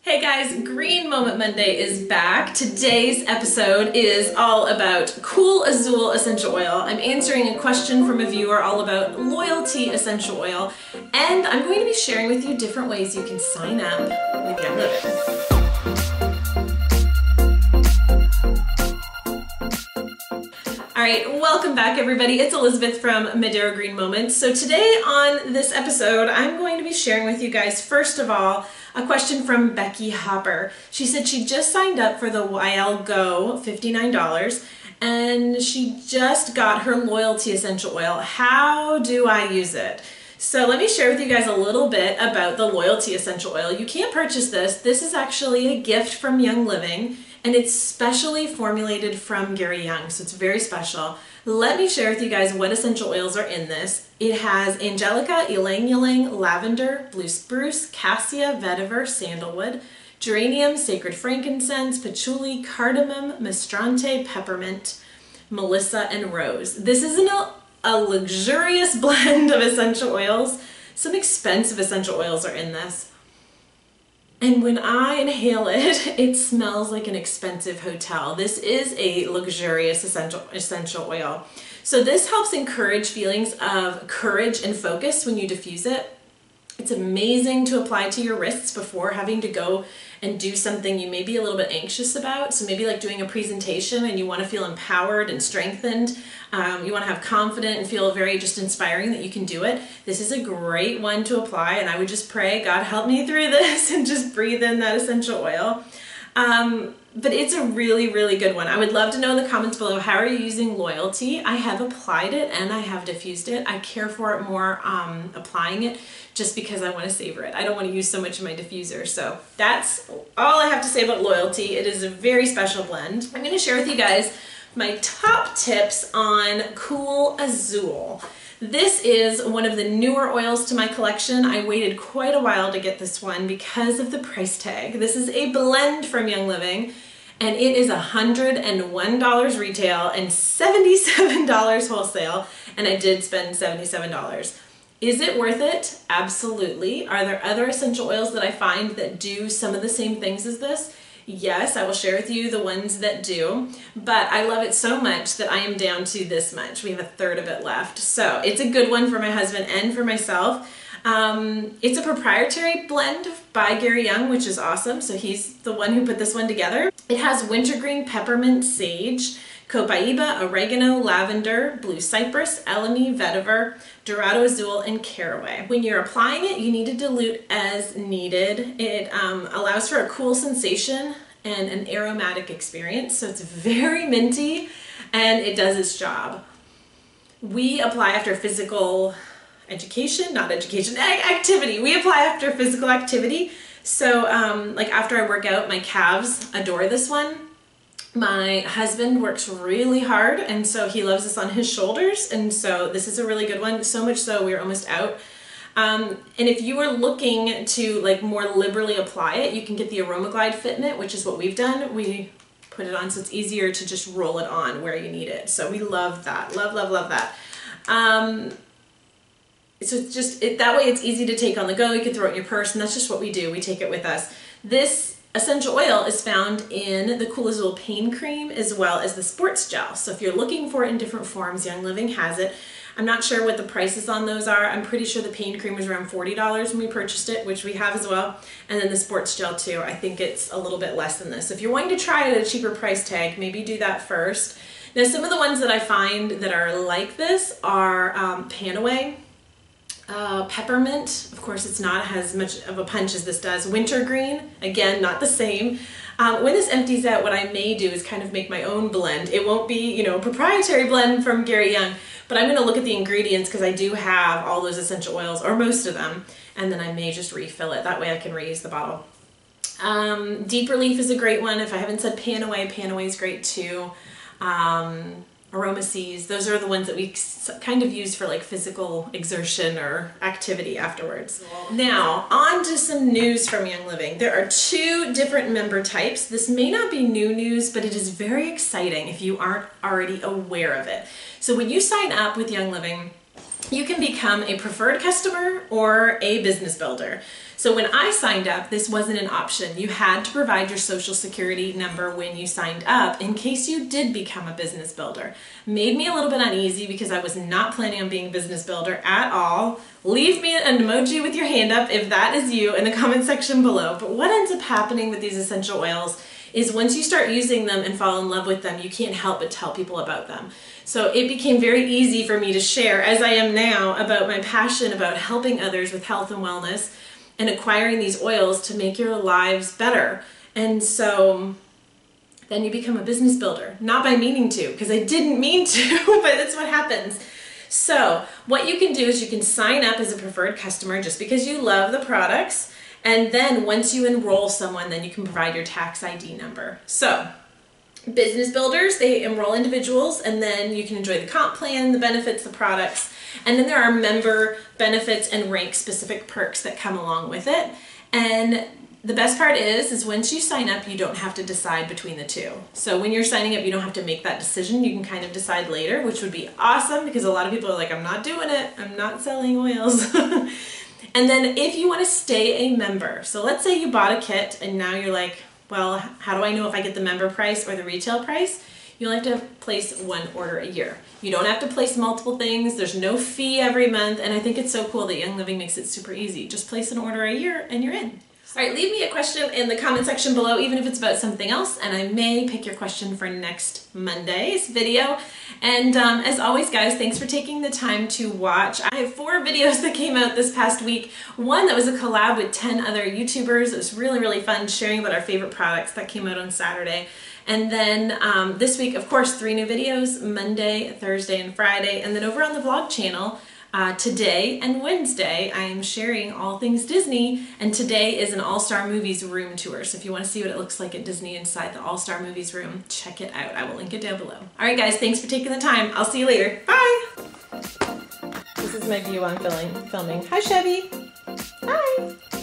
Hey guys, Green Moment Monday is back. Today's episode is all about Cool Azul essential oil. I'm answering a question from a viewer all about loyalty essential oil, and I'm going to be sharing with you different ways you can sign up with Young Living. Alright, welcome back everybody. It's Elizabeth from Madera Green Moments. So today on this episode, I'm going to be sharing with you guys, first of all, a question from Becky Hopper. She said she just signed up for the YL Go $59 and she just got her loyalty essential oil. How do I use it? So let me share with you guys a little bit about the loyalty essential oil. You can't purchase this. This is actually a gift from Young Living, and it's specially formulated from Gary Young, so it's very special. Let me share with you guys what essential oils are in this. It has angelica, ylang ylang, lavender, blue spruce, cassia, vetiver, sandalwood, geranium, sacred frankincense, patchouli, cardamom, mistrante, peppermint, melissa, and rose. This isn't a luxurious blend of essential oils. Some expensive essential oils are in this. And when I inhale it, it smells like an expensive hotel. This is a luxurious essential oil. So this helps encourage feelings of courage and focus when you diffuse it. It's amazing to apply to your wrists before having to go and do something you may be a little bit anxious about. So maybe like doing a presentation and you want to feel empowered and strengthened. You want to have confidence and feel very just inspiring that you can do it. This is a great one to apply, and I would just pray, God help me through this, and just breathe in that essential oil. But it's a really, really good one. I would love to know in the comments below, how are you using loyalty? I have applied it and I have diffused it. I care for it more applying it just because I want to savor it. I don't want to use so much of my diffuser. So that's all I have to say about loyalty. It is a very special blend. I'm going to share with you guys my top tips on Cool Azul. This is one of the newer oils to my collection. I waited quite a while to get this one because of the price tag. This is a blend from Young Living, and it is $101 retail and $77 wholesale, and I did spend $77. Is it worth it? Absolutely. Are there other essential oils that I find that do some of the same things as this? Yes, I will share with you the ones that do, but I love it so much that I am down to this much. We have a third of it left. So it's a good one for my husband and for myself. It's a proprietary blend by Gary Young, which is awesome. So he's the one who put this one together. It has wintergreen, peppermint, sage, copaiba, oregano, lavender, blue cypress, elemi, vetiver, dorado azul, and caraway. When you're applying it, you need to dilute as needed. It allows for a cool sensation and an aromatic experience, so it's very minty and it does its job. We apply after physical activity. We apply after physical activity. So like after I work out, my calves adore this one. My husband works really hard, and so he loves this on his shoulders, and so this is a really good one, so much so we're almost out. And if you are looking to like more liberally apply it, you can get the Aroma Glide Fit Mitt, which is what we've done. We put it on so it's easier to just roll it on where you need it. So we love that. Love, love, love that. So it's just, that way it's easy to take on the go. You can throw it in your purse, and that's just what we do. We take it with us. This essential oil is found in the Cool Azul Pain Cream as well as the Sports Gel. So if you're looking for it in different forms, Young Living has it. I'm not sure what the prices on those are. I'm pretty sure the Pain Cream was around $40 when we purchased it, which we have as well. And then the Sports Gel too. I think it's a little bit less than this. If you're wanting to try it at a cheaper price tag, maybe do that first. Now some of the ones that I find that are like this are Panaway. Peppermint, of course it's not as much of a punch as this does. Wintergreen, again, not the same. When this empties out, what I may do is kind of make my own blend. It won't be, you know, a proprietary blend from Gary Young, but I'm going to look at the ingredients because I do have all those essential oils, or most of them, and then I may just refill it. That way I can reuse the bottle. Deep Relief is a great one. If I haven't said Panaway, Panaway is great too. Aroma Seas, those are the ones that we kind of use for like physical exertion or activity afterwards. Now, on to some news from Young Living. There are 2 different member types. This may not be new news, but it is very exciting if you aren't already aware of it. So when you sign up with Young Living, you can become a preferred customer or a business builder. So when I signed up, this wasn't an option. You had to provide your social security number when you signed up in case you did become a business builder. Made me a little bit uneasy because I was not planning on being a business builder at all. Leave me an emoji with your hand up if that is you in the comment section below. But what ends up happening with these essential oils is once you start using them and fall in love with them, you can't help but tell people about them. So it became very easy for me to share, as I am now, about my passion about helping others with health and wellness and acquiring these oils to make your lives better. And so then you become a business builder, not by meaning to, because I didn't mean to, but that's what happens. So what you can do is you can sign up as a preferred customer just because you love the products. And then once you enroll someone, then you can provide your tax ID number. So business builders, they enroll individuals, and then you can enjoy the comp plan, the benefits, the products, and then there are member benefits and rank specific perks that come along with it. And the best part is once you sign up, you don't have to decide between the two. So when you're signing up, you don't have to make that decision. You can kind of decide later, which would be awesome because a lot of people are like, I'm not doing it. I'm not selling oils. And then if you want to stay a member, so let's say you bought a kit and now you're like, well, how do I know if I get the member price or the retail price? You'll have to place one order a year. You don't have to place multiple things. There's no fee every month. And I think it's so cool that Young Living makes it super easy. Just place an order a year and you're in. All right, leave me a question in the comment section below, even if it's about something else, and I may pick your question for next Monday's video. And as always, guys, thanks for taking the time to watch. I have 4 videos that came out this past week. One that was a collab with 10 other YouTubers. It was really, really fun sharing about our favorite products that came out on Saturday. And then this week, of course, 3 new videos, Monday, Thursday, and Friday. And then over on the vlog channel, today and Wednesday, I am sharing all things Disney, and today is an All-Star Movies room tour. So if you want to see what it looks like at Disney inside the All-Star Movies room, check it out. I will link it down below. All right, guys, thanks for taking the time. I'll see you later. Bye! This is my view on filming. Hi, Chevy. Hi!